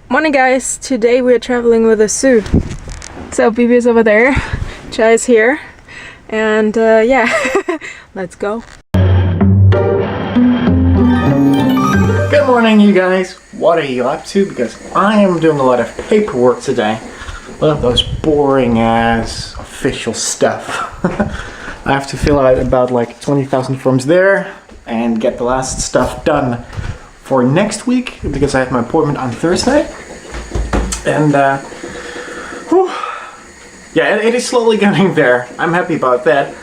Morning guys, today we're traveling with a Sue. So Bibi's over there, Chai's here, and yeah, let's go. Good morning you guys, what are you up to? Because I am doing a lot of paperwork today. A lot of those boring ass official stuff. I have to fill out about like 20,000 forms there and get the last stuff done for next week because I have my appointment on Thursday. And yeah, it is slowly getting there. I'm happy about that.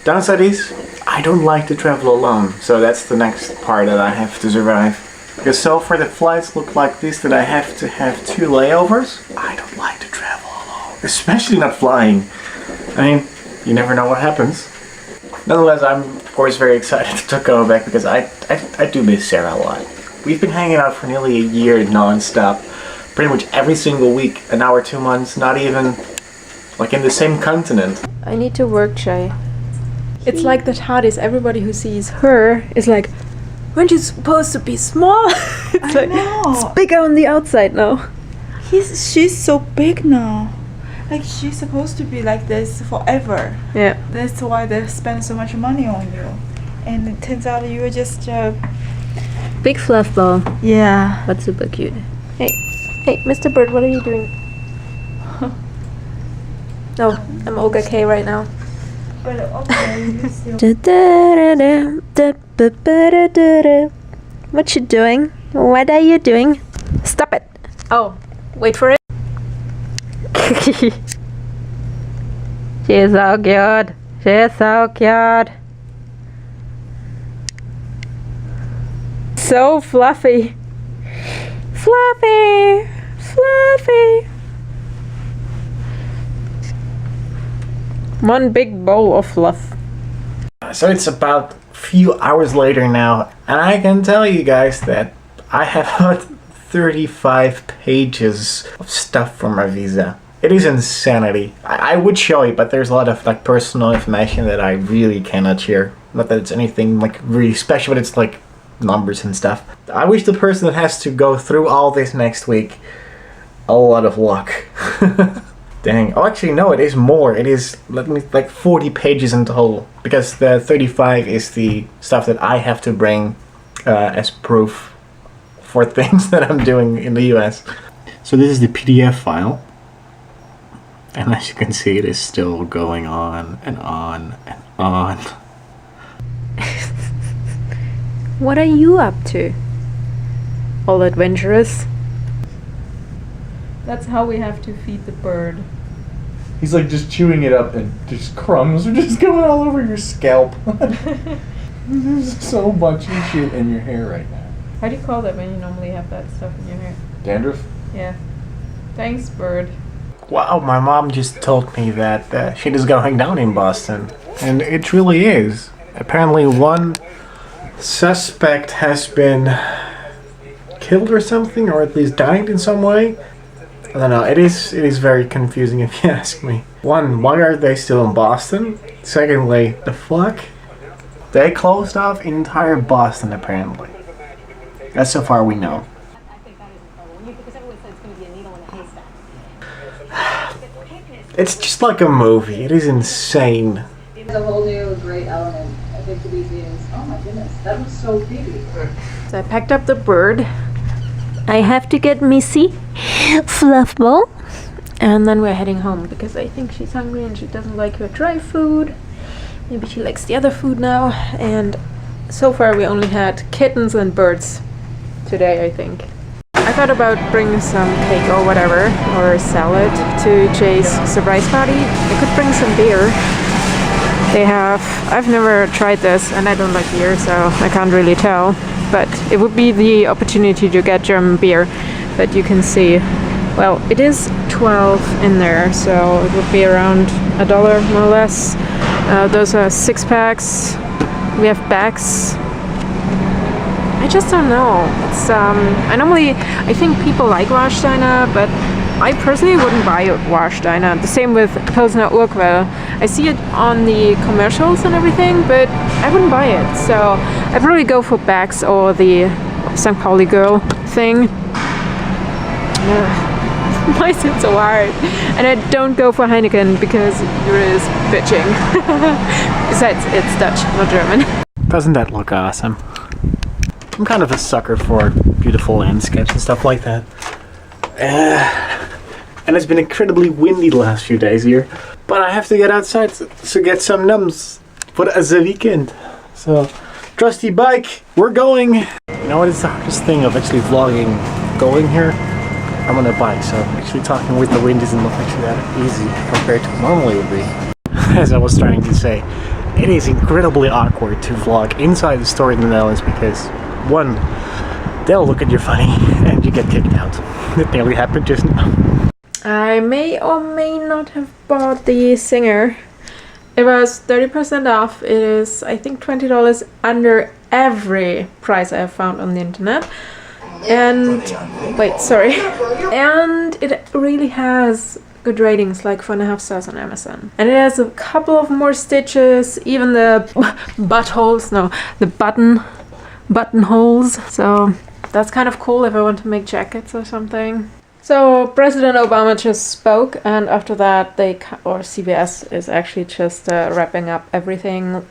Downside is I don't like to travel alone, so that's the next part that I have to survive. Because so far the flights look like this, that I have to have 2 layovers. I don't like to travel alone, especially not flying. I mean, you never know what happens. Nonetheless, I'm of course very excited to go back because I do miss Sarah a lot. We've been hanging out for nearly a year non-stop, pretty much every single week, an hour, 2 months, not even like in the same continent. I need to work, Chai. It's like the TARDIS, everybody who sees her is like, weren't you supposed to be small? It's like, it's bigger on the outside now. She's so big now. Like she's supposed to be like this forever. Yeah. That's why they spend so much money on you. And it turns out you were just Big fluff ball. yeah. But super cute. Hey, Mr. Bird, what are you doing? No, I'm Olga K right now. But okay, you still What you doing? What are you doing? Stop it! Oh, wait for it. She's so cute. She's so cute. So fluffy. Fluffy. Fluffy. One big bowl of fluff. So it's about a few hours later now, and I can tell you guys that I have about 35 pages of stuff for my visa. It is insanity. I would show you, but there's a lot of like personal information that I really cannot share. Not that it's anything like really special, but it's like numbers and stuff. I wish the person that has to go through all this next week a lot of luck. Dang. Oh, actually, no, it is more. It is like 40 pages in total. Because the 35 is the stuff that I have to bring as proof for things that I'm doing in the US. So this is the PDF file. And as you can see, it is still going on and on and on. What are you up to? All adventurous? That's how we have to feed the bird. He's like just chewing it up and just crumbs are just going all over your scalp. There's so much shit in your hair right now. How do you call that when you normally have that stuff in your hair? Dandruff? Yeah. Thanks, bird. Wow, my mom just told me that shit is going down in Boston. And it really is. Apparently one suspect has been killed or something, or at least died in some way. I don't know, it is very confusing if you ask me. One, why are they still in Boston? Secondly, the fuck? They closed off entire Boston apparently. That's so far we know. It's just like a movie, it is insane. It's a whole new great element. I think to these is, oh my goodness, that was so big. So I packed up the bird. I have to get Missy Fluffball. And then we're heading home because I think she's hungry and she doesn't like her dry food. Maybe she likes the other food now. And so far we only had kittens and birds today, I think. I thought about bringing some cake or whatever, or salad to Jay's surprise party. I could bring some beer. I've never tried this and I don't like beer, so I can't really tell. But it would be the opportunity to get German beer. But you can see, well, it is 12 in there, so it would be around $1 more or less. Those are 6 packs. We have bags. I just don't know. It's I think people like Warsteiner, but I personally wouldn't buy Warsteiner. The same with Pilsner Urquell. I see it on the commercials and everything, but I wouldn't buy it. So I'd probably go for Bax or the St. Pauli Girl thing. Why is it so hard? And I don't go for Heineken because Jurre is bitching. Besides, it's Dutch, not German. Doesn't that look awesome? I'm kind of a sucker for beautiful landscapes and stuff like that. And it's been incredibly windy the last few days here. But I have to get outside to get some nums for the weekend. So, trusty bike, we're going! You know what is the hardest thing of actually vlogging going here? I'm on a bike, so actually talking with the wind isn't actually that easy compared to normally would be. As I was trying to say, it is incredibly awkward to vlog inside the store in the Netherlands because, one, they'll look at you funny and you get kicked out. It nearly happened just now. I may or may not have bought the Singer. It was 30% off. It is, I think, $20 under every price I have found on the internet. And wait, sorry. And it really has good ratings, like 4.5 stars on Amazon. And it has a couple of more stitches, even the buttholes, no, the buttonholes. So that's kind of cool if I want to make jackets or something. So President Obama just spoke, and after that CBS is actually just wrapping up everything.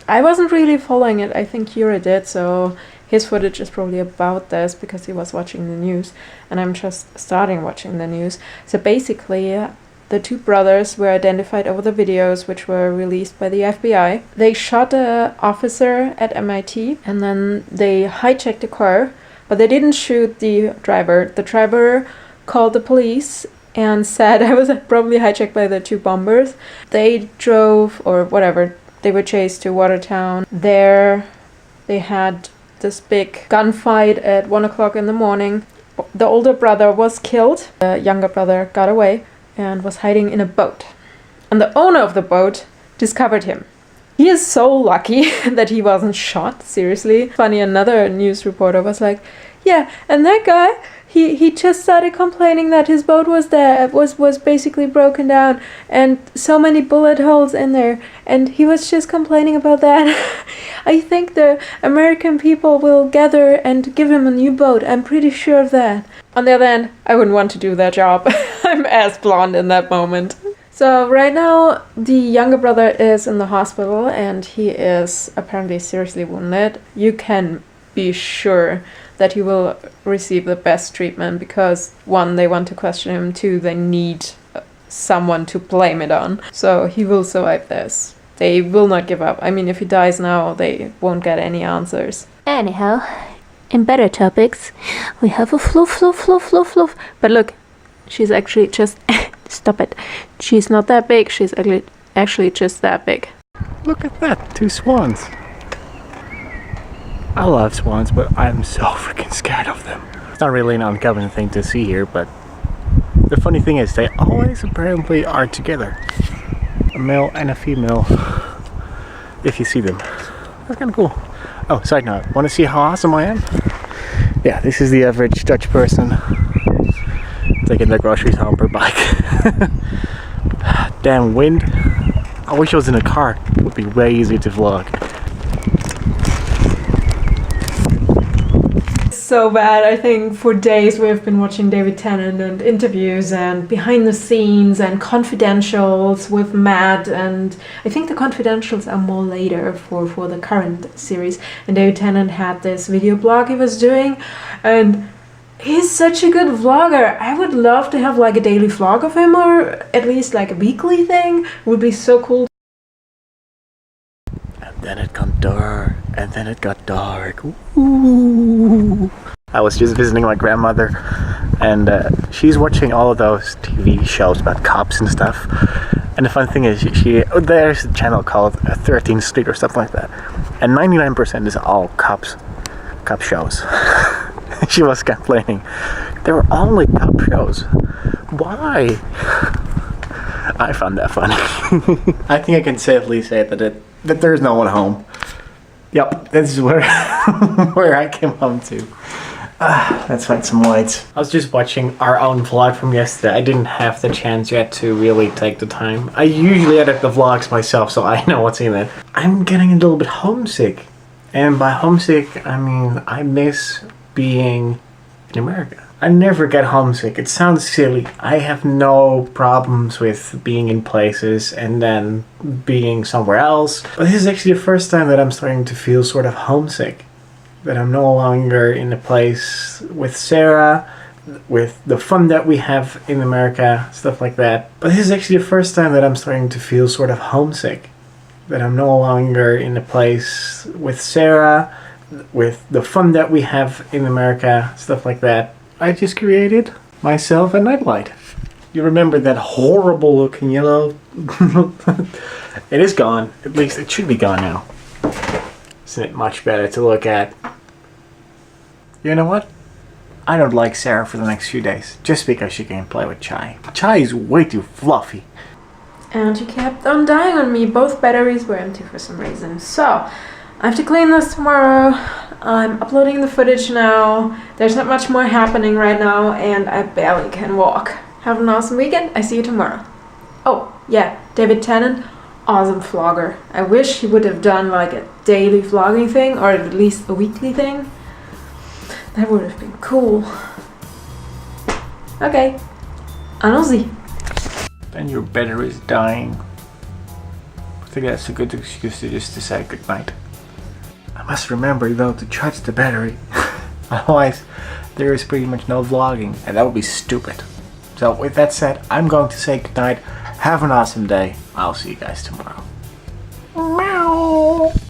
I wasn't really following it. I think Jurre did, so his footage is probably about this because he was watching the news, and I'm just starting watching the news. So basically, the two brothers were identified over the videos which were released by the FBI. They shot an officer at MIT, and then they hijacked the car, but they didn't shoot the driver. The driver called the police and said I was probably hijacked by the two bombers. They drove, or whatever, they were chased to Watertown. There they had this big gunfight at 1 o'clock in the morning. The older brother was killed. The younger brother got away and was hiding in a boat. And the owner of the boat discovered him. He is so lucky that he wasn't shot, seriously. Funny, another news reporter was like, yeah, and that guy, he just started complaining that his boat was basically broken down and so many bullet holes in there, and he was just complaining about that. I think the American people will gather and give him a new boat. I'm pretty sure of that. On the other hand, I wouldn't want to do that job. I'm as blonde in that moment. So right now, the younger brother is in the hospital and he is apparently seriously wounded. You can be sure that he will receive the best treatment because, one, they want to question him, two, they need someone to blame it on. So he will survive this. They will not give up. I mean, if he dies now, they won't get any answers. Anyhow, in better topics, we have a fluff. But look, she's actually just... Stop it. She's not that big. She's actually just that big. Look at that, 2 swans. I love swans, but I'm so freaking scared of them. It's not really an uncommon thing to see here, but the funny thing is they always apparently are together. A male and a female, if you see them. That's kind of cool. Oh, side note, want to see how awesome I am? Yeah, this is the average Dutch person taking their groceries home per bike. Damn wind. I wish I was in a car. It would be way easier to vlog. So bad. I think for days we've been watching David Tennant and interviews and behind the scenes and confidentials with Matt, and I think the confidentials are more later for the current series. And David Tennant had this video blog he was doing, and he's such a good vlogger. I would love to have like a daily vlog of him, or at least like a weekly thing. It would be so cool. And then it got dark, and then it got dark. Ooh. I was just visiting my grandmother, and she's watching all of those TV shows about cops and stuff. And the fun thing is, there's a channel called 13th Street or something like that, and 99% is all cop shows. She was complaining. There were only cop shows. Why? I found that funny. I think I can safely say that there's no one home. Yep, this is where where I came home to. Let's find some lights. I was just watching our own vlog from yesterday. I didn't have the chance yet to really take the time. I usually edit the vlogs myself, so I know what's in it. I'm getting a little bit homesick. And by homesick, I mean I miss being in America. I never get homesick. It sounds silly. I have no problems with being in places and then being somewhere else. But this is actually the first time that I'm starting to feel sort of homesick. That I'm no longer in a place with Sarah, with the fun that we have in America, stuff like that. But this is actually the first time that I'm starting to feel sort of homesick. That I'm no longer in a place with Sarah, with the fun that we have in America, stuff like that. I just created myself a nightlight. You remember that horrible looking yellow? It is gone. At least it should be gone now. Isn't it much better to look at? You know what? I don't like Sarah for the next few days. Just because she can't play with Chai. Chai is way too fluffy. And she kept on dying on me. Both batteries were empty for some reason. So, I have to clean this tomorrow. I'm uploading the footage now. There's not much more happening right now, and I barely can walk. Have an awesome weekend. I see you tomorrow. Oh, yeah, David Tennant, awesome vlogger. I wish he would have done like a daily vlogging thing, or at least a weekly thing. That would have been cool. Okay, allons-y. Then your battery is dying. I think that's a good excuse to just to say goodnight. I must remember though to charge the battery. Otherwise there is pretty much no vlogging and that would be stupid. So with that said, I'm going to say goodnight. Have an awesome day. I'll see you guys tomorrow.